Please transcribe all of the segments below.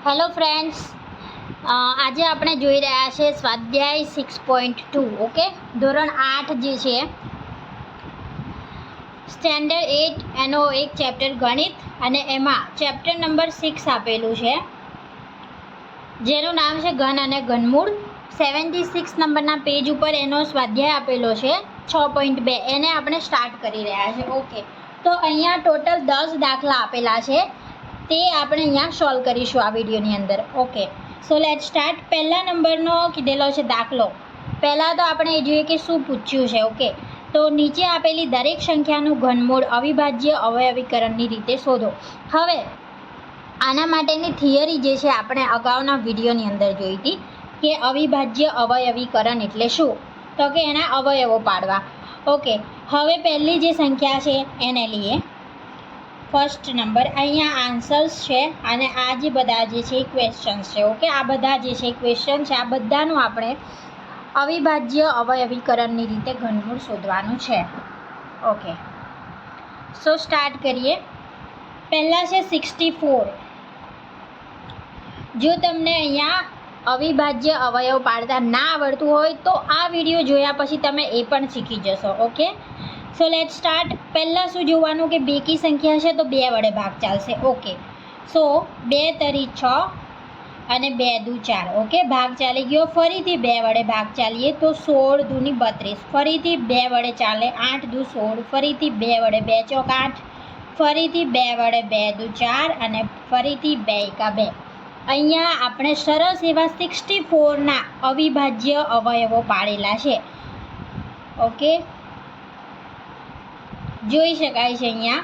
Hello friends, આજે આપણે જોઈ રહ્યા છે સ્વાધ્યાય 6.2. ઓકે, ધોરણ 8 જે છે સ્ટેન્ડર્ડ 8 એનો એક ચેપ્ટર ગણિત, અને એમાં ચેપ્ટર નંબર 6 આપેલું છે જેનું નામ છે ઘન અને ઘનમૂળ. 76 નંબરના પેજ ઉપર એનો સ્વાધ્યાય આપેલો છે 6.2. એને આપણે સ્ટાર્ટ કરી રહ્યા છે. ઓકે, તો અહીંયા ટોટલ 10 દાખલા આપેલા છે, તે આપણે અહીંયા સોલ્વ કરીશું આ વિડીયોની અંદર. Okay, so let start. પહેલા નંબરનો કીધેલો છે દાખલો. પહેલાં તો આપણે એ જોઈએ કે શું પૂછ્યું છે. ઓકે, તો નીચે આપેલી દરેક સંખ્યાનું ઘનમૂળ અવિભાજ્ય અવયવીકરણની રીતે શોધો. હવે આના માટેની થિયરી જે છે આપણે અગાઉના વિડીયોની અંદર જોઈ હતી કે અવિભાજ્ય અવયવીકરણ એટલે શું, તો કે એના અવયવો પાડવા. ઓકે, હવે પહેલી જે સંખ્યા છે એને લઈએ. ફર્સ્ટ નંબર અહીંયા આન્સર્સ છે, અને આ જે બધા જે છે ક્વેશ્ચન્સ છે. ઓકે, આ બધા જે છે ક્વેશ્ચન છે, આ બધાનું આપણે અવિભાજ્ય અવયવીકરણની રીતે ઘનમૂળ શોધવાનું છે. ઓકે, સો સ્ટાર્ટ કરીએ. પહેલાં છે 64. જો તમને અહીંયા અવિભાજ્ય અવયવ પાડતા ના આવડતું હોય તો આ વિડીયો જોયા પછી તમે એ પણ શીખી જશો. Okay, so let start. પહેલાં શું જોવાનું કે બેકી સંખ્યા છે તો 2 વડે ભાગ ચાલશે. ઓકે, સો 2 તરી 6 અને 2 દુ 4. ઓકે, ભાગ ચાલી ગયો. ફરીથી 2 વડે ભાગ ચાલીએ તો 16 દૂની 32. ફરીથી 2 વડે ચાલે 8 દુ 16. ફરીથી 2 વડે 2 ચોક 8. ફરીથી 2 વડે 2 દુ 4 અને ફરીથી 2 એકા 2. અહીંયા આપણે સરસ એવા 64ના અવિભાજ્ય અવયવો પાડેલા છે. ઓકે, જોઈ શકાય છે અહીંયા.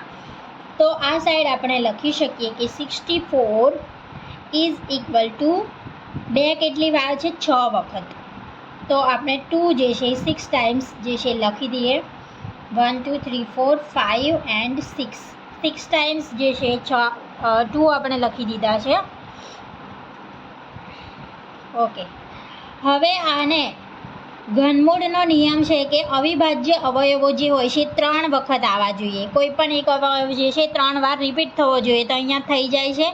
તો આ સાઈડ આપણે લખી શકીએ કે 64 ઇઝ ઇક્વલ ટુ 2 કેટલી વાર છે 6 વખત. તો આપણે 2 જે છે 6 ટાઈમ્સ જે છે લખી દઈએ. 1 2 3 4 5 એન્ડ 6. 6 ટાઈમ્સ જે છે 2 આપણે લખી દીધા છે. ઓકે, હવે આને ઘનમૂળનો નિયમ છે કે અવિભાજ્ય અવયવો જે હોય છે 3 વખત આવવા જોઈએ. કોઈ પણ એક અવયવ જે છે 3 વાર રિપીટ થવો જોઈએ. તો અહીંયા થઈ જાય છે.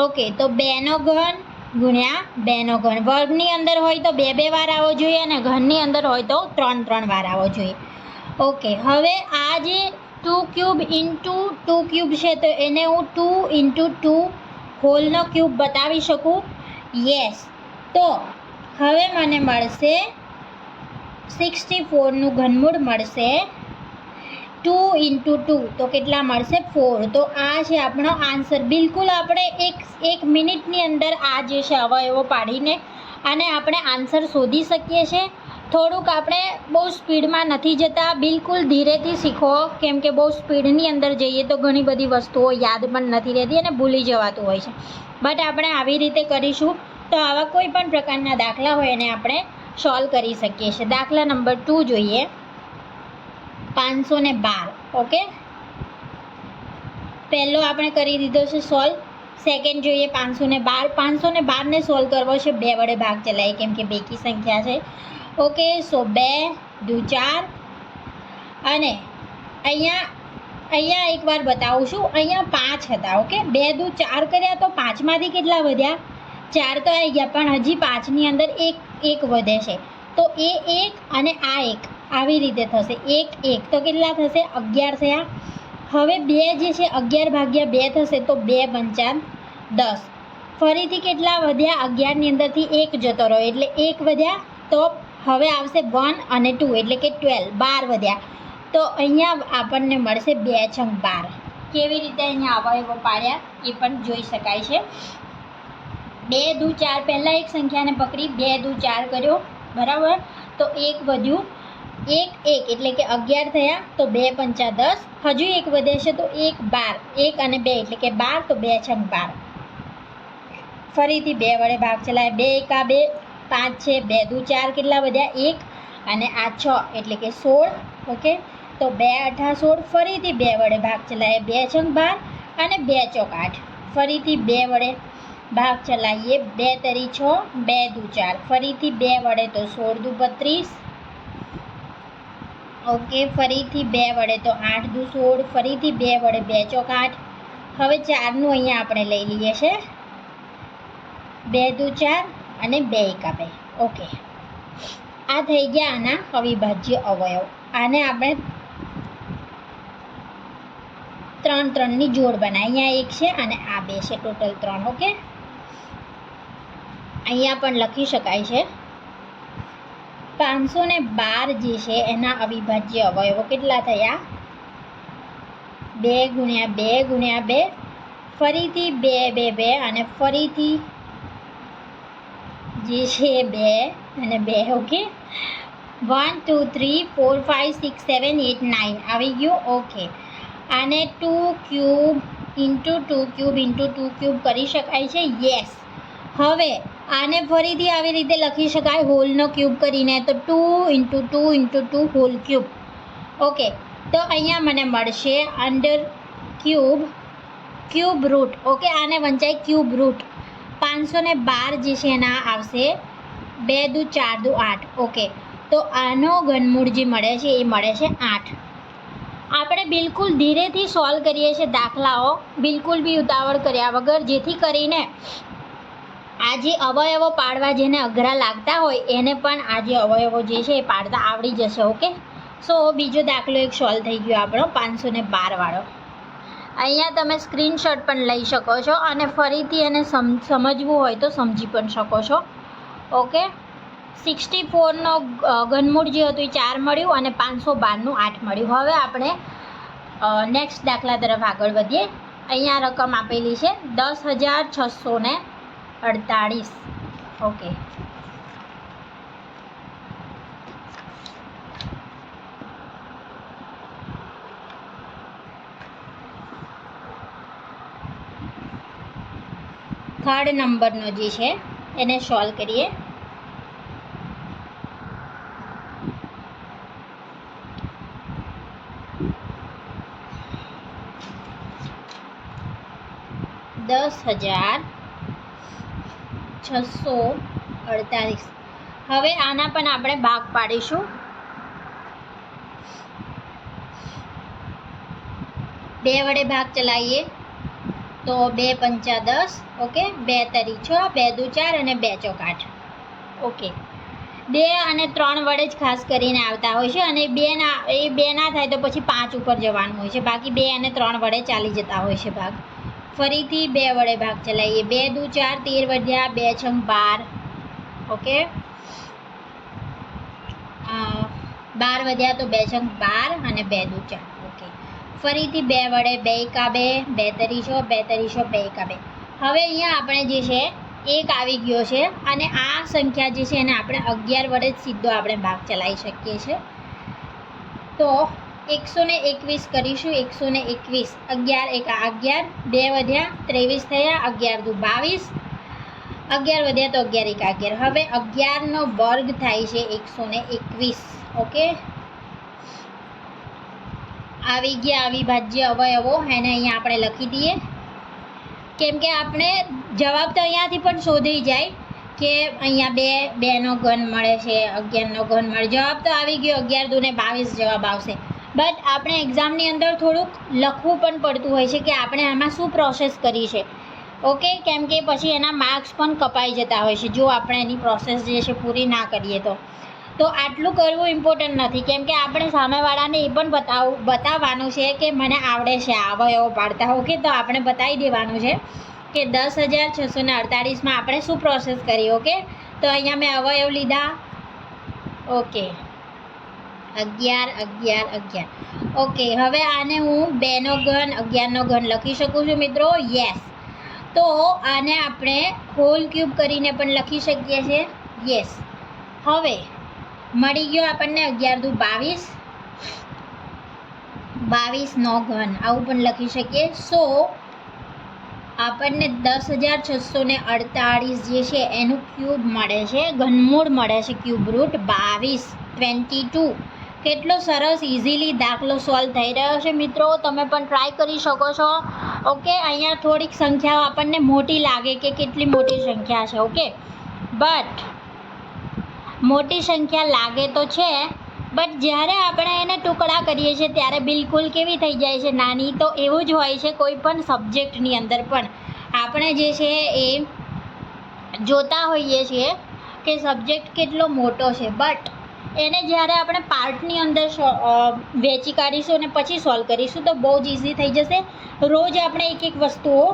ઓકે, તો 2નો ઘન ગુણ્યા 2નો ઘન. વર્ગની અંદર હોય તો 2 2 વાર આવવો જોઈએ, અને ઘનની અંદર હોય તો 3 3 વાર આવવો જોઈએ. ઓકે, હવે આ જે 2 ક્યુબ ઇન્ટુ 2 ક્યુબ છે તો એને હું 2 ઇન્ટુ 2 હોલનો ક્યુબ બતાવી શકું. યસ, તો હવે મને મળશે 64નું ઘનમૂળ મળશે 2 ઇન્ટુ 2, તો કેટલા મળશે 4. તો આ છે આપણો આન્સર. બિલકુલ આપણે એક મિનિટની અંદર આ જે છે અવયવો પાડીને અને આપણે આન્સર શોધી શકીએ છીએ. થોડુંક આપણે બહુ સ્પીડમાં નથી જતા, બિલકુલ ધીરેથી શીખો, કેમ કે બહુ સ્પીડની અંદર જઈએ તો ઘણી બધી વસ્તુઓ યાદ પણ નથી રહેતી અને ભૂલી જવાતું હોય છે. બટ આપણે આવી રીતે કરીશું તો આવા કોઈ પણ પ્રકારના દાખલા હોય એને આપણે સોલ્વ કરી શકીએ છીએ. દાખલા નંબર 2 જોઈએ. 512. ઓકે, પહેલો આપણે કરી દીધો છે સોલ્વ. સેકન્ડ જોઈએ 512. 512ને સોલ્વ કરવો છે 2 વડે ભાગ ચલાવીએ, કેમ કે બેકી સંખ્યા છે. ઓકે, સો 2 દુ 4. અને અહીંયા એકવાર બતાવું છું. અહીંયા 5 હતા. ઓકે, 2 દુ 4 કર્યા તો 5માંથી કેટલા વધ્યા? 4 તો આવી ગયા, પણ હજી 5ની અંદર એક વધે છે. તો એ 1 અને આ 1 આવી રીતે થશે. 1 1 તો કેટલા થશે? 11 થયા. હવે 2 જે છે 11 ભાગ્યા 2 થશે, તો 2 પંચા 10. ફરીથી કેટલા વધ્યા? 11ની અંદરથી 1 જતો રહ્યો એટલે 1 વધ્યા. તો હવે આવશે 1 અને 2 એટલે કે 12. 12 વધ્યા. તો અહીંયા આપણને મળશે 2 છંગ 12. કેવી રીતે અહીંયા અવયવો પાડ્યા એ પણ જોઈ શકાય છે. 2 દુ 4, પહેલાં એક સંખ્યાને પકડી 2 દુ 4 કર્યો, બરાબર. તો 1 વધ્યું. 1 1 એટલે કે 11 થયા. તો 2 પંચા 10. હજુ 1 વધે છે તો 1 12. 1 અને 2 એટલે કે 12. તો 2 છંગ 12. ફરીથી 2 વડે ભાગ ચલાય. 2 એકા 2, 5 છે. 2 દુ 4 કેટલા વધ્યા? 1 અને આ 6 એટલે કે 16. ઓકે, તો 2 અઠા 16. ફરીથી 2 વડે ભાગ ચલાવીએ. 2 છંગ 12 અને 2 ચોક 8. ફરીથી 2 વડે ભાગ ચલાવીએ. 2 તરી 6, 2 દુ 4. ફરીથી 2 વડે તો 16 દુ 32. ઓકે, ફરીથી 2 વડે તો 8 દુ 16. ફરીથી 2 વડે 2 ચોક 8. હવે 4નું અહીંયા આપણે લઈ લઈએ છીએ. 2 દુ 4 અને 2 એકા 2. ઓકે, આ થઈ ગયા આના અવિભાજ્ય અવયવ. આને આપણે 3 3ની જોડ બનાવી. અહીંયા 1 છે અને આ 2 છે, ટોટલ 3. ઓકે, અહીંયા પણ લખી શકાય છે 512 જે છે એના અવિભાજ્ય અવયવો કેટલા થયા? 2 ગુણ્યા 2 ગુણ્યા 2, ફરીથી 2 2 2 અને ફરીથી જે છે 2 અને 2. ઓકે, 1 2 3 4 5 6 7 8 9 આવી ગયું. ઓકે, આને 2 cube into 2 cube into 2 cube કરી શકાય છે. યસ. હવે આને ફરીથી આવી રીતે લખી શકાય હોલનો ક્યુબ કરીને, તો 2 into 2 into 2 whole cube. Okay, તો અહીંયા મને મળશે અંડર ક્યુબ રૂટ. ઓકે, આને વંચાય ક્યુબ રૂટ. 512 જે છે એના આવશે 2 દુ 4 દુ 8. ઓકે, તો આનો ઘનમૂળ જે મળે છે એ મળે છે 8. આપણે બિલકુલ ધીરેથી સોલ્વ કરીએ છીએ દાખલાઓ, બિલકુલ બી ઉતાવળ કર્યા વગર, જેથી કરીને આ જે અવયવો પાડવા જેને અઘરા લાગતા હોય એને પણ આ જે અવયવો જે છે એ પાડતા આવડી જશે. ઓકે, સો બીજો દાખલો એક સોલ્વ થઈ ગયો આપણો 512 વાળો. અહીંયા તમે સ્ક્રીનશોટ પણ લઈ શકો છો અને ફરીથી એને સમજવું હોય તો સમજી પણ શકો છો. ઓકે, 64નો ઘનમૂળ જે હતું એ 4 મળ્યું અને 512નું 8 મળ્યું. હવે આપણે નેક્સ્ટ દાખલા તરફ આગળ વધીએ. અહીંયા રકમ આપેલી છે 10,648. ઓકે, થર્ડ નંબરનો જે છે એને સોલ્વ કરીએ. $10,648. હવે આના પણ આપણે ભાગ પાડીશું. 2 વડે ભાગ ચલાવીએ તો 2 પંચા 10. ઓકે, 2 તરી 6, 2 દુ 4 અને 2 ચોક 8. ઓકે, 2 અને 3 વડે જ ખાસ કરીને આવતા હોય છે અને 2 ના થાય તો પછી 5 ઉપર જવાનું હોય છે. બાકી 2 અને 3 વડે ચાલી જતા હોય છે ભાગ. ફરીથી 2 વડે ભાગ ચલાવીએ. 2 દુ 4 13 વધ્યા, 2 છંગ 12. ઓકે, 12 વધ્યા તો 2 છંગ 12 અને 2 દુ 4. ઓકે, ફરીથી 2 વડે 2 એકા 2, 2 તરી 6, 2 તરી 6, 2 એકા 2. હવે અહીંયા આપણે જે છે 1 આવી ગયો છે અને આ સંખ્યા જે છે એને આપણે 11 વડે જ સીધો આપણે ભાગ ચલાવી શકીએ છીએ. તો 121 કરીશું. 121, 11 એકા 11, 2 વધ્યા 23 થયા, 11 દુ 22, 11 વધ્યા તો 11 એકા 11. હવે 11નો વર્ગ થાય છે 121. ઓકે, આવી ગયા અવિભાજ્ય અવયવો. એને અહીંયા આપણે લખી દઈએ, કેમ કે આપણે જવાબ તો અહીંયાથી પણ શોધી જાય કે અહીંયા 2નો ઘન મળે છે, 11નો ઘન મળે. જવાબ તો આવી ગયો 11 દુ 22 જવાબ આવશે. બટ આપણે એક્ઝામની અંદર થોડુંક લખવું પણ પડતું હોય છે કે આપણે આમાં શું પ્રોસેસ કરી છે. ઓકે, કેમ કે પછી એના માર્ક્સ પણ કપાઈ જતા હોય છે જો આપણે એની પ્રોસેસ જે છે પૂરી ના કરીએ તો. તો આટલું કરવું ઇમ્પોર્ટન્ટ નથી, કેમ કે આપણે સામેવાળાને એ પણ બતાવવાનું છે કે મને આવડે છે આ અવયવો પાડતા. ઓકે, તો આપણે બતાવી દેવાનું છે કે 10,648માં આપણે શું પ્રોસેસ કરી. ઓકે, તો અહીંયા મેં અવયવ લીધા. ઓકે, 11 11 11. ઓકે, હવે આને હું 2નો ઘન 11નો ઘન લખી શકું છું મિત્રો. યસ. તો આને આપણે હોલ ક્યુબ કરીને પણ લખી શકીએ છીએ. યસ. હવે મળી ગયો આપણને 11 દુ 22, 22નો ઘન આવું પણ લખી શકીએ. સો આપણને 10,648 જે છે એનું ક્યુબ મળે છે, ઘનમૂળ મળે છે, ક્યુબ રૂટ 22. કેટલો સરસ ઇઝીલી દાખલો સોલ્વ થઈ રહ્યો છે મિત્રો. તમે પણ ટ્રાય કરી શકો છો. ઓકે, અહીંયા થોડીક સંખ્યાઓ આપણને મોટી લાગે કે કેટલી મોટી સંખ્યા છે. ઓકે, બટ મોટી સંખ્યા લાગે તો છે, બટ જ્યારે આપણે એને ટુકડા કરીએ છીએ ત્યારે બિલકુલ કેવી થઈ જાય છે? નાની. તો એવું જ હોય છે કોઈ પણ સબ્જેક્ટની અંદર પણ આપણે જે છે એ જોતા હોઈએ છીએ કે સબ્જેક્ટ કેટલો મોટો છે, બટ એને જ્યારે આપણે પાર્ટની અંદર વહેંચી કાઢીશું અને પછી સોલ્વ કરીશું તો બહુ જ ઇઝી થઈ જશે. રોજ આપણે એક એક વસ્તુઓ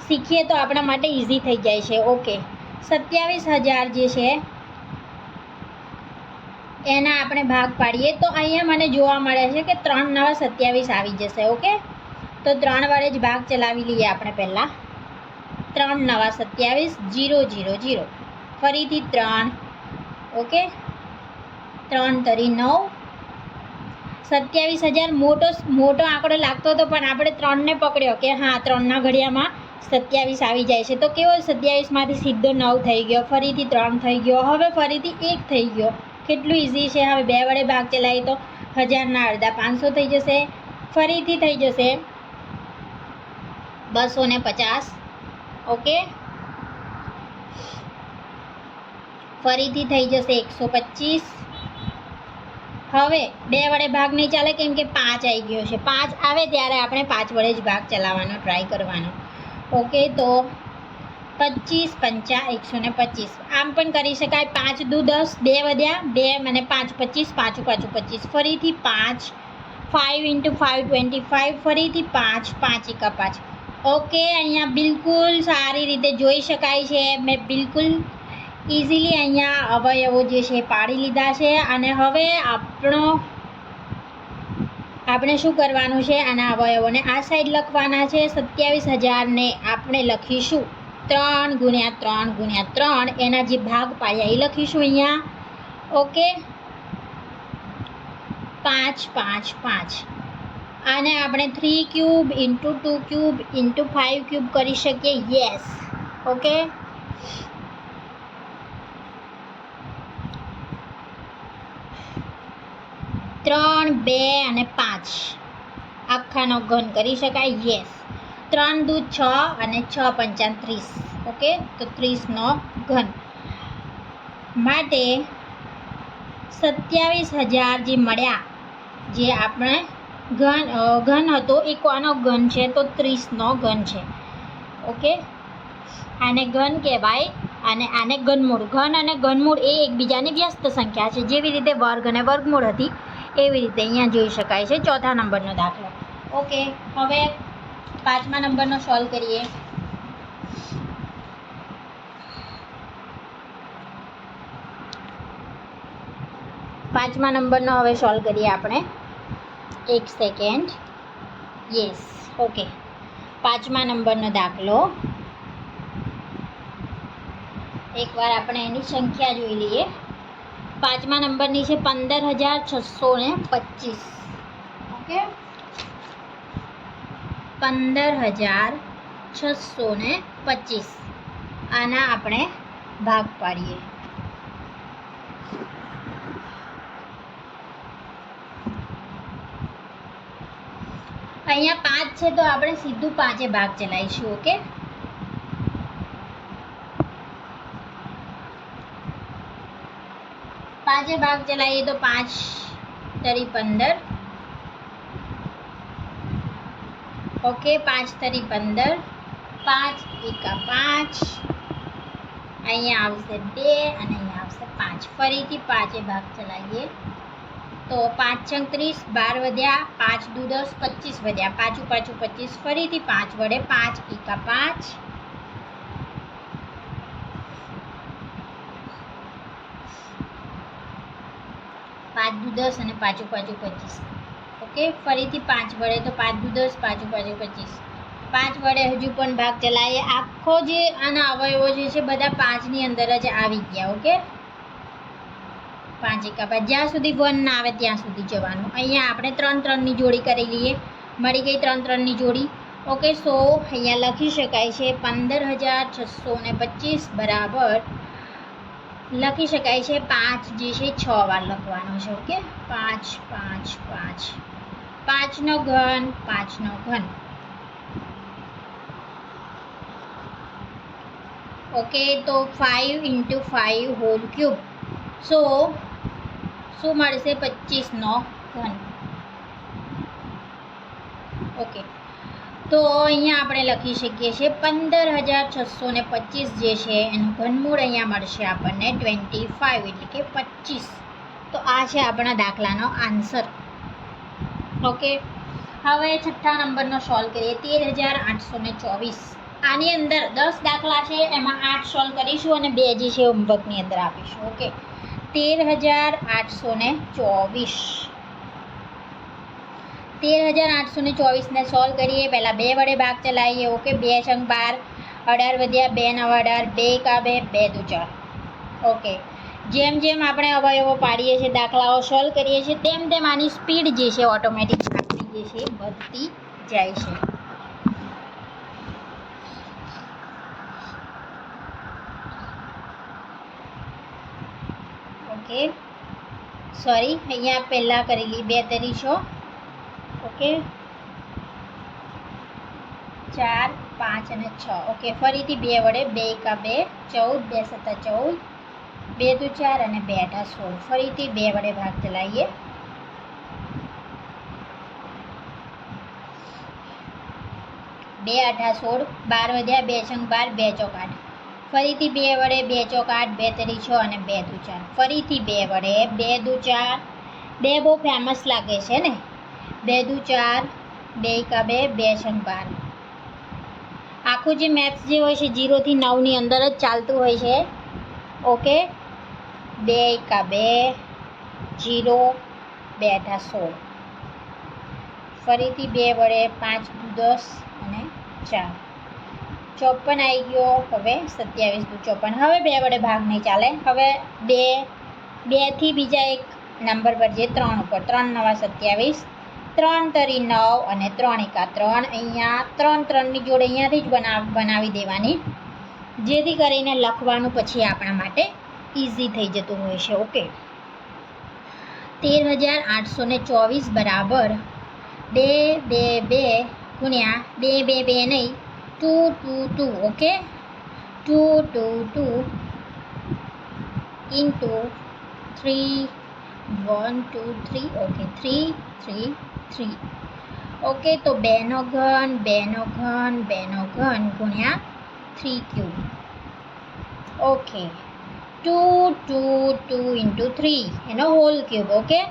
શીખીએ તો આપણા માટે ઇઝી થઈ જાય છે. ઓકે, 27,000 જે છે એના આપણે ભાગ પાડીએ તો અહીંયા મને જોવા મળે છે કે 3 નવા 27 આવી જશે. ઓકે, તો 3 વડે જ ભાગ ચલાવી લઈએ આપણે પહેલાં. 3 નવા 27, 0 0 0, ફરીથી 3. ઓકે, 3 તરી 9. 27,000 મોટો આંકડો લાગતો હતો, પણ આપણે 3ને પકડ્યો કે હા 3ના ઘડિયામાં 27 આવી જાય છે. તો કેવો 27માંથી સીધો 9 થઈ ગયો, ફરીથી 3 થઈ ગયો, હવે ફરીથી 1 થઈ ગયો. કેટલું ઇઝી છે. હવે 2 વડે ભાગ ચલાવીએ તો 1000ના અડધા 500 થઈ જશે, ફરીથી થઈ જશે 250. ઓકે, ફરીથી થઈ જશે 125. હવે 2 વડે ભાગ નહીં ચાલે કેમ કે 5 આવી ગયો છે. 5 આવે ત્યારે આપણે 5 વડે જ ભાગ ચલાવવાનો ટ્રાય કરવાનો. ઓકે, તો 25 5 125. આમ પણ કરી શકાય. 5 દુ 10, 2 વધ્યા, 2 અને 5 25, 5 5 25, ફરીથી 5. 5 × 5 25, ફરીથી 5, 5 × 5. ઓકે, અહીંયા બિલકુલ સારી રીતે જોઈ શકાય છે. મેં બિલકુલ ઇઝીલી અહીંયા અવયવો જે છે પાડી લીધા છે. અને હવે આપણે શું કરવાનું છે, આના અવયવોને આ સાઈડ લખવાના છે. 27,000ને આપણે લખીશું 3 × 3 × 3, એના જે ભાગ પાડ્યા એ લખીશું અહીંયા. ઓકે, 5 5 5. આને આપણે 3 ક્યુબ × 2 ક્યુબ × 5 ક્યુબ કરી શકીએ. યસ. ઓકે, ત્રણ 2 અને 5 આખાનો ઘન કરી શકાય. યસ. 3 દુ 6 અને 6 × 5 = 30. ઓકે, તો 30નો ઘન માટે 27,000 જે મળ્યા, જે આપણે ઘન હતો એ કોનો ઘન છે, તો 30નો ઘન છે. ઓકે, આને ઘન કહેવાય અને આને ઘનમૂળ. ઘન અને ઘનમૂળ એ એકબીજાની વ્યસ્ત સંખ્યા છે. જેવી રીતે વર્ગ અને વર્ગમૂળ હતી એવી રીતે અહીંયા જોઈ શકાય છે. 4થા નંબરનો દાખલો. ઓકે, હવે 5મા નંબરનો સોલ્વ કરીએ. પાંચમા નંબરનો હવે સોલ્વ કરીએ આપણે. 1 સેકન્ડ. યસ. ઓકે, 5મા નંબરનો દાખલો. એકવાર આપણે એની સંખ્યા જોઈ લઈએ. 5મા નંબરની છે 15,625. ઓકે, 15,625. આના આપણે ભાગ પાડીએ. અહીંયા 5 છે તો આપણે સીધું 5એ ભાગ ચલાવીશું. ઓકે, પાંચે ભાગ ચલાવીએ તો 5 તરી 15. ઓકે, 5 તરી 15, 5 × 5, અહીંયા આવશે 2 અને અહીંયા આવશે 5. ફરીથી 5એ ભાગ ચલાવીએ તો 5 × 30, 12 વધ્યા, 5 દુ 10, 25 વધ્યા, 5 × 5 = 25, ફરીથી 5 વડે 5 × 5, 5 દુ 10 અને 5 × 5 = 25. ઓકે, ફરીથી 5 વડે તો 5 દુ 10, 5 × 5 = 25. 5 વડે હજુ પણ ભાગ ચલાવીએ. આખો જે આના અવયવો જે છે બધા 5ની અંદર જ આવી ગયા. ઓકે, 5 × 5, જ્યાં સુધી 1 ના આવે ત્યાં સુધી જવાનું. અહીંયા આપણે 3 3ની જોડી કરી લઈએ. મળી ગઈ 3 3ની જોડી. ઓકે, સો અહીંયા લખી શકાય છે 15,625 બરાબર લખી શકાય છે 5 જે છે 6 વાર લખવાનો છે. ઓકે, 5 5 5, 5નો ઘન 5નો ઘન. ઓકે, તો 5 × 5 હોલ ક્યુબ. સો શું મળશે? 25નો ઘન. ઓકે, તો અહીંયા આપણે લખી શકીએ છીએ 15,625 જે છે એનું ઘનમૂળ અહીંયા મળશે આપણને 25 એટલે કે 25. તો આ છે આપણા દાખલાનો આન્સર. ઓકે, હવે છઠ્ઠા નંબરનો સોલ્વ કરીએ. 13,824. આની અંદર 10 દાખલા છે, એમાં 8 સોલ્વ કરીશું અને 2 જે છે હોમવર્કની અંદર આપીશું. ઓકે, 13,824. 13,824 સોલ્વ કરીએ. પહેલાં 2 વડે ભાગ ચલાવીએ. ઓકે, 2 છંગ 12, 18 વધ્યા, 2 નવ 18, 2 એકા 2, 2 દુ 4. ઓકે, જેમ જેમ આપણે અવયવો પાડીએ છીએ, દાખલાઓ સોલ્વ કરીએ છીએ, તેમ તેમ આની સ્પીડ જે છે ઓટોમેટિક આપણી જે છે વધતી જાય છે. ઓકે, સોરી, અહીંયા પહેલાં કરેલી 2 તરીશો. ઓકે, 4, 5 અને 6. ઓકે, ફરીથી 2 વડે 2 એકા 2, 14, 2 સત્તા 14, 2 દુ 4 અને 2 આઠા 16. ફરીથી 2 વડે ભાગ ચલાવીએ. 2 આઠા 16, 12 વધ્યા, 2 છંગ 12, 2 ચોક 8. ફરીથી 2 વડે 2 ચોક 8, 2 તરી 6 અને 2 દુ 4. ફરીથી 2 વડે 2 દુ 4. 2 બહુ ફેમસ લાગે છે ને. 2 દુ 4, 2 એકા 2, 2 છંગ 12. આખું જે મેથ્સ જે હોય છે 0 થી 9 ની અંદર જ ચાલતું હોય છે. ઓકે, 2 એકા 2, 0, 2 આઠા 16. ફરીથી 2 વડે 5 દુ 10 અને 4. 54 આવી ગયો. હવે 27 દુ 54. હવે 2 વડે ભાગ નહીં ચાલે. હવે 2 થી બીજા એક નંબર પર જે 3 ઉપર, 3 નવા 27, 3 તરી 9 અને 3 એકા 3. અહીંયા 3 3ની જોડે અહીંયાથી જ બનાવી દેવાની, જેથી કરીને લખવાનું પછી આપણા માટે ઇઝી થઈ જતું હોય છે. ઓકે, 13,824 બરાબર 2 2 2 ગુણ્યા 2 2 2 નહીં, 2 2 2. Okay, 2 2 2 into 3 1 2 3. ઓકે, 3 3 3. ઓકે, તો 2 નો ઘન 2 નો ઘન 2 નો ઘન ગુણ્યા 3 ક્યુબ. ઓકે, 2 2 2 ઇન્ટુ 3 એનો હોલ ક્યુબ. ઓકે,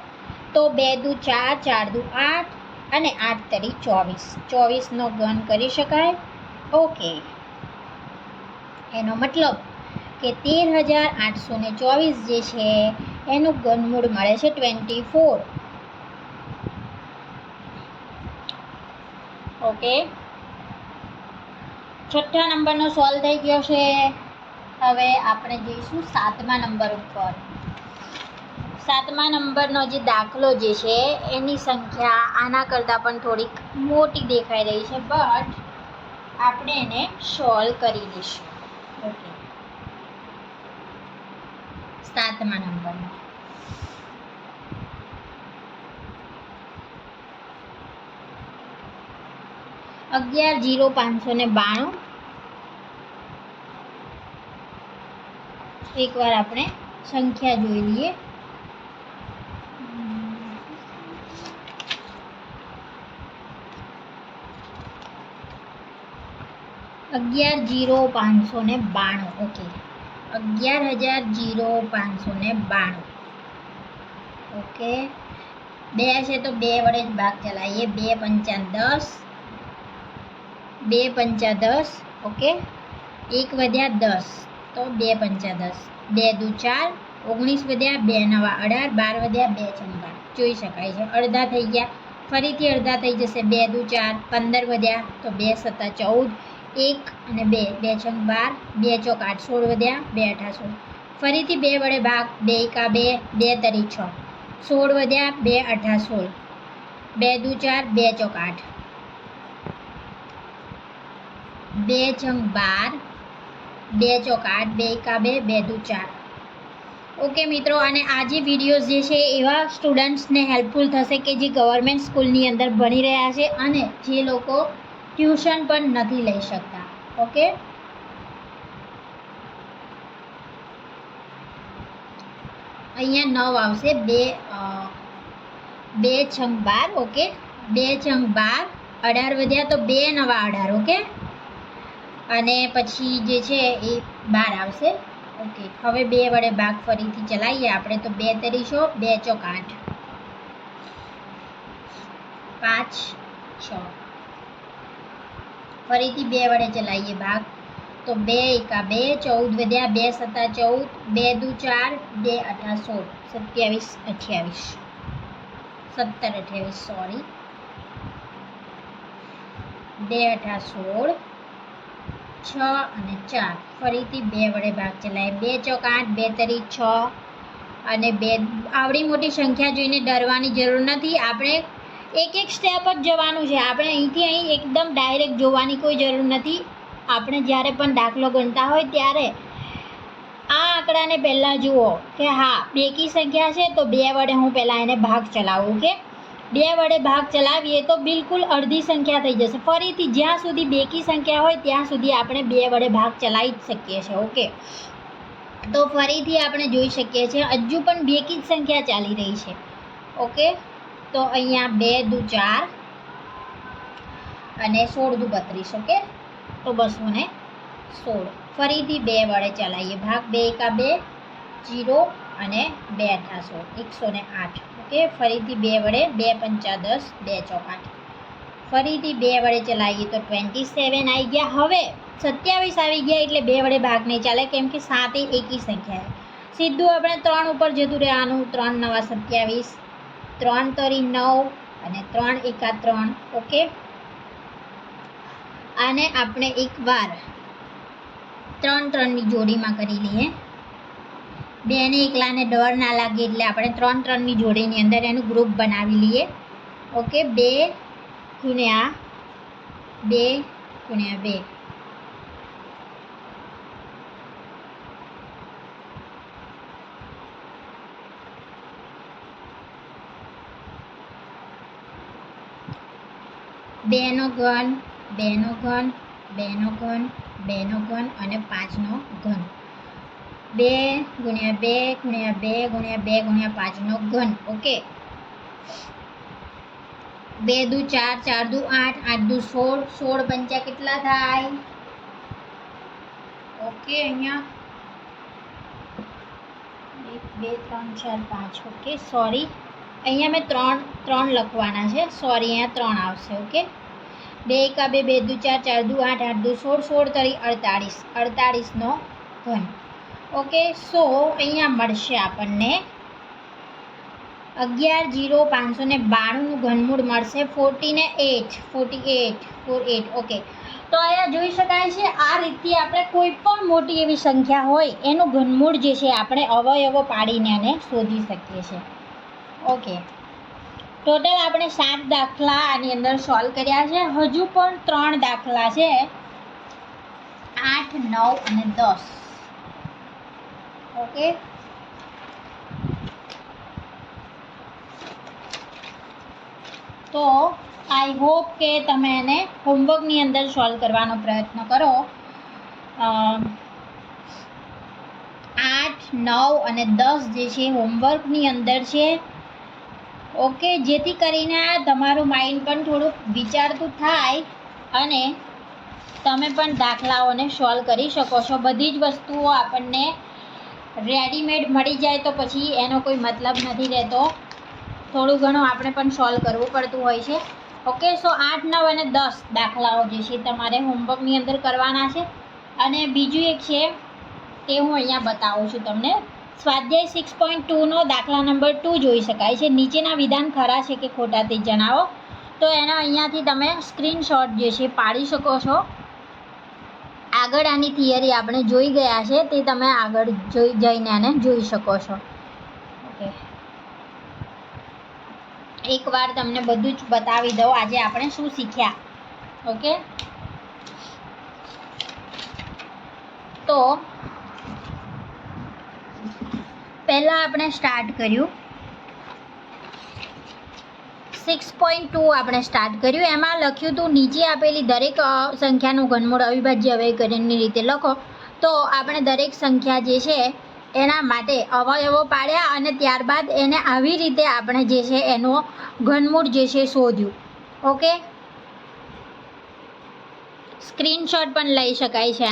તો 2 દુ 4, 4 દુ 8 અને 8 તરી 24. 24નો ઘન કરી શકાય. ઓકે, એનો મતલબ કે 13,824 જે છે એનું ઘનમૂળ મળે છે 24. ઓકે, છઠ્ઠા નંબરનો સોલ્વ થઈ ગયો છે. હવે આપણે જઈશું 7મા નંબર ઉપર. 7મા નંબરનો જે દાખલો જે છે એની સંખ્યા આના કરતાં પણ થોડીક મોટી દેખાઈ રહી છે, બટ આપણે એને સોલ્વ કરી દઈશું. ઓકે, 7મા નંબરનો 11,0592. એકવાર આપણે સંખ્યા જોઈ લઈએ. 11,0592. ઓકે, 11,0592. ઓકે, 2 છે તો 2 વડે જ ભાગ ચલાવીએ. 2 પંચા 10, 2 પંચા 10. ઓકે, 1 વધ્યા 10, તો 2 પંચા 10, 2 દુ 4, 19 વધ્યા, 2 નવા 18, 12 વધ્યા, 2 છંગ 12. જોઈ શકાય છે અડધા થઈ ગયા. ફરીથી અડધા થઈ જશે. 2 દુ 4, 15 વધ્યા, તો 2 સત્તા 14, 1 અને 2, 2 છંગ 12, 2 ચોક 8, 16 વધ્યા, 2 આઠા 16. ફરીથી 2 વડે ભાગ, 2 એકા 2, 2 તરી 6, 16 વધ્યા, 2 આઠા 16, 2 દુ 4, 2 ચોક 8, 2 છંગ 12, 2 ચોક 8, 2 એકા 2, 2 દુ 4. ઓકે મિત્રો, અને આ જે વિડીયોઝ જે છે એવા સ્ટુડન્ટ્સને હેલ્પફુલ થશે કે જે ગવર્મેન્ટ સ્કૂલની અંદર ભણી રહ્યા છે અને જે લોકો ટ્યુશન પણ નથી લઈ શકતા. ઓકે, અહીંયા 9 આવશે. 2 છંગ 12. ઓકે, 2 છંગ 12, 18 વધ્યા તો 2 નવા 18, ઓકે. અને પછી જે છે એ 12 આવશે, ઓકે. હવે 2 વડે ભાગ ફરીથી ચલાવીએ આપણે. તો 2 તરીશો, 2 ચોક 8, 5 6. ફરીથી 2 વડે ચલાવીએ ભાગ. તો 2 એકા 2, 14 વધ્યા, 2 સત્તા 14, 2 દુ 4, 2 અઠા 16, 27 28, 17 28, સોરી, 2 અઠા 16, 6 અને 4. ફરીથી 2 વડે ભાગ ચલાવીએ. 2 ચોક 8, 2 તરી 6 અને 2. આવડી મોટી સંખ્યા જોઈને ડરવાની જરૂર નથી. આપણે એક એક સ્ટેપ જ જવાનું છે. આપણે અહીંથી અહીં એકદમ ડાયરેક્ટ જોવાની કોઈ જરૂર નથી. આપણે જ્યારે પણ દાખલો ગણતા હોય ત્યારે આ આંકડાને પહેલાં જુઓ કે હા બેકી સંખ્યા છે તો 2 વડે હું પહેલાં એને ભાગ ચલાવું, કે 2 વડે ભાગ ચલાવીએ તો બિલકુલ અડધી સંખ્યા થઈ જશે. ફરીથી જ્યાં સુધી બેકી સંખ્યા હોય ત્યાં સુધી આપણે 2 વડે ભાગ ચલાવી જ શકીએ છીએ, ઓકે. તો ફરીથી આપણે જોઈ શકીએ છીએ હજુ પણ બેકી જ સંખ્યા ચાલી રહી છે, ઓકે. તો અહીંયા 2 દુ 4 અને 16 દુ 32, ઓકે. તો 216. ફરીથી 2 વડે ચલાવીએ ભાગ. 2 એકા 2, 0 અને 2 અઠા 16, 108, ઓકે. ફરીથી 2 વડે, 2 પંચા 10, 2 ચોક 8. ફરીથી 2 વડે ચલાવીએ તો 27 આવી ગયા. હવે 27 આવી ગયા એટલે 2 વડે ભાગ નહીં ચાલે, કેમ કે 7 એ એકી સંખ્યા. સીધું આપણે 3 ઉપર જતું રહેવાનું. 3 નવા 27, 3 તરી 9 અને 3 એકા 3, ઓકે. આને આપણે એકવાર 3 3ની જોડીમાં કરી લઈએ. 2 ને એકલાને ડર ના લાગે એટલે આપણે 3 3ની જોડીની અંદર એનું ગ્રુપ બનાવી લઈએ, ઓકે. 2 ગુણ્યા 2 ગુણ્યા 2. બેનો ઘન, 2નો ઘન, 2નો ઘન, 2નો ઘન અને 5નો ઘન. 2 ગુણ્યા 2 ગુણ્યા 2 ગુણ્યા 2 ગુણ્યા 5નો ઘન, ઓકે. 2 દુ 4, 4 દુ 8, 8 દુ 16, 16 પંચા કેટલા થાય, ઓકે. અહીંયા 1 2 3 4 5, ઓકે. સોરી, અહીંયા મેં 3 લખવાના છે, સોરી. અહીંયા 3 આવશે, ઓકે. 2 એકા 2, 2 દુ 4, 4 દુ 8, 8 દુ 16, 16 તરી 48, 48નો ઘન, ઓકે. સો અહીંયા મળશે આપણને 11 0 592નું ઘનમૂળ મળશે. 48, 48, ઓકે. તો અહીંયા જોઈ શકાય છે આ રીતે આપણે કોઈ પણ મોટી એવી સંખ્યા હોય એનું ઘનમૂળ જે છે આપણે અવયવો પાડીને એને શોધી શકીએ છીએ, ઓકે. ટોટલ આપણે 7 દાખલા આની અંદર સોલ્વ કર્યા છે. હજુ પણ 3 દાખલા છે, 8 9 અને 10, ઓકે. તો આઈ હોપ કે તમે એને હોમવર્કની અંદર સોલ્વ કરવાનો પ્રયત્ન કરો. 8 9 અને 10 જે છે હોમવર્કની અંદર છે, ઓકે. જેથી કરીને તમારું માઇન્ડ પણ થોડુંક વિચારતું થાય અને તમે પણ દાખલાઓને સોલ્વ કરી શકો છો. બધી જ વસ્તુઓ આપણને રેડીમેડ મળી જાય તો પછી એનો કોઈ મતલબ નથી રહેતો. થોડું ઘણું આપણે પણ સોલ્વ કરવું પડતું હોય છે, ઓકે. સો 8 9 અને 10 દાખલાઓ જે છે તમારે હોમવર્કની અંદર કરવાના છે. અને બીજું એક છે તે હું અહીંયા બતાવું છું તમને. સ્વાધ્યાય 6.2નો દાખલા નંબર 2 જોઈ શકાય છે. નીચેના વિધાન ખરા છે કે ખોટા તે જણાવો. તો એના અહીંયાથી તમે સ્ક્રીનશોટ જે છે પાડી શકો છો. આગળ આની થિયરી આપણે જોઈ ગયા છે, તે તમે આગળ જઈને આને જોઈ શકો છો, ઓકે. એકવાર તમને બધું જ બતાવી દઉં આજે આપણે શું શીખ્યા, ઓકે. તો પહેલાં આપણે સ્ટાર્ટ કર્યું 6.2 આપણે સ્ટાર્ટ કર્યું. એમાં લખ્યું હતું નીચે આપેલી દરેક સંખ્યાનું ઘનમૂળ અવિભાજ્ય અવયવીકરણની રીતે લખો. તો આપણે દરેક સંખ્યા જે છે એના માટે અવયવો પાડ્યા અને ત્યારબાદ એને આવી રીતે આપણે જે છે એનો ઘનમૂળ જે છે શોધ્યું, ઓકે. સ્ક્રીનશોટ પણ લઈ શકાય છે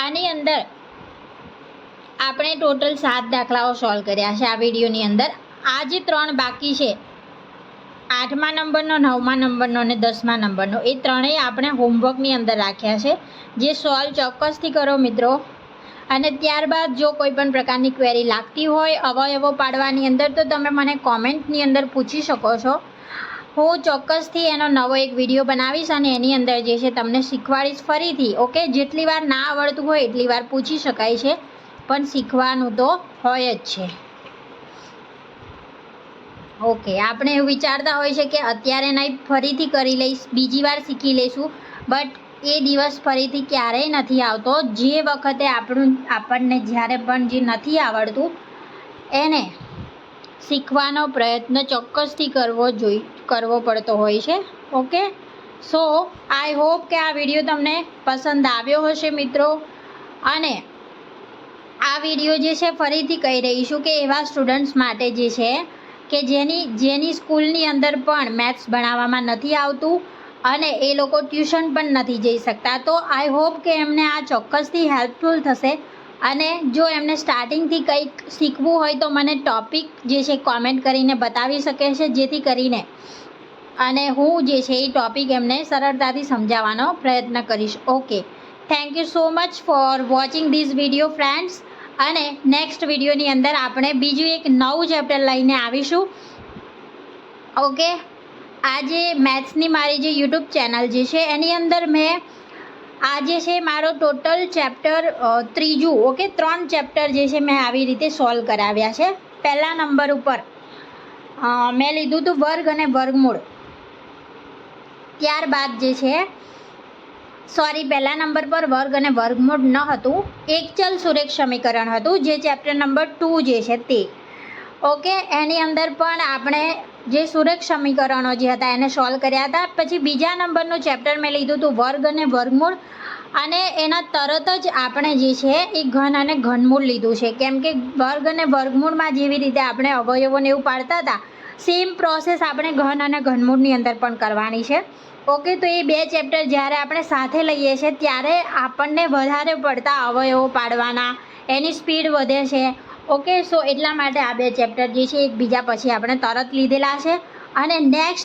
આની અંદર આપણે ટોટલ 7 દાખલાઓ સોલ્વ કર્યા છે આ વિડીયોની અંદર. આ જે 3 બાકી છે 8મા નંબરનો, 9મા નંબરનો અને 10મા નંબરનો, એ ત્રણેય આપણે હોમવર્કની અંદર રાખ્યા છે, જે સોલ્વ ચોક્કસથી કરો મિત્રો. અને ત્યારબાદ જો કોઈ પણ પ્રકારની ક્વેરી લાગતી હોય અવયવો પાડવાની અંદર તો તમે મને કોમેન્ટની અંદર પૂછી શકો છો. હું ચોક્કસથી એનો નવો એક વિડીયો બનાવીશ અને એની અંદર જે છે તમને શીખવાડીશ ફરીથી. ઓકે, જેટલી વાર ના આવડતું હોય એટલી વાર પૂછી શકાય છે, પણ શીખવાનું તો હોય જ છે. ઓકે, આપણે એવું વિચારતા હોય છે કે અત્યારે નહીં ફરીથી કરી લઈશ, બીજી વાર શીખી લઈશું, બટ એ દિવસ ફરીથી ક્યારેય નથી આવતો. જે વખતે આપણને જ્યારે પણ જે નથી આવડતું એને શીખવાનો પ્રયત્ન ચોક્કસથી કરવો પડતો હોય છે. ઓકે, સો આઈ હોપ કે આ વિડીયો તમને પસંદ આવ્યો હશે મિત્રો. અને આ વિડીયો જે છે ફરીથી કહી રહીશું કે એવા સ્ટુડન્ટ્સ માટે જે છે કે જેની સ્કૂલની અંદર પણ મેથ્સ ભણાવવામાં નથી આવતું અને એ લોકો ટ્યુશન પણ નથી જઈ શકતા, તો આઈ હોપ કે એમને આ ચોક્કસથી હેલ્પફુલ થશે. અને જો એમને સ્ટાર્ટિંગથી કંઈક શીખવું હોય તો મને ટૉપિક જે છે કોમેન્ટ કરીને બતાવી શકે છે, જેથી કરીને અને હું જે છે એ ટૉપિક એમને સરળતાથી સમજાવવાનો પ્રયત્ન કરીશ. Okay, thank you so much for watching this video friends. અને નેક્સ્ટ વિડીયોની અંદર આપણે બીજું એક નવું ચેપ્ટર લઈને આવીશું. ઓકે, આજે મેથ્સની મારી જે યુટ્યુબ ચેનલ જે છે એની અંદર મેં આજે છે મારો ટોટલ ચેપ્ટર 3. ઓકે, 3 ચેપ્ટર જે છે મેં આવી રીતે સોલ્વ કરાવ્યા છે. પહેલા નંબર ઉપર મેં લીધું હતું વર્ગ અને વર્ગમૂળ. ત્યારબાદ જે છે પહેલા નંબર પર વર્ગ અને વર્ગમૂળ ન હતું, એક ચલ સુરેખ સમીકરણ હતું, જે ચેપ્ટર નંબર 2 જે છે તે. ઓકે, એની અંદર પણ આપણે જે સુરેખ સમીકરણો જે હતા એને સોલ્વ કર્યા હતા. પછી બીજા નંબરનું ચેપ્ટર મેં લીધું હતું વર્ગ અને વર્ગમૂળ, અને એના તરત જ આપણે જે છે એ ઘન અને ઘનમૂળ લીધું છે. કેમ કે વર્ગ અને વર્ગમૂળમાં જેવી રીતે આપણે અવયવોને એવું પાડતા હતા, સેમ પ્રોસેસ આપણે ઘન અને ઘનમૂળની અંદર પણ કરવાની છે. ઓકે, તો એ 2 ચેપ્ટર જ્યારે આપણે સાથે લઈએ છીએ ત્યારે આપણને વધારે પડતા અવયવો પાડવાના, એની સ્પીડ વધે છે. ઓકે, સો એટલા માટે આ 2 ચેપ્ટર જે છે એકબીજા પછી આપણે તરત લીધેલા છે. અને નેક્સ્ટ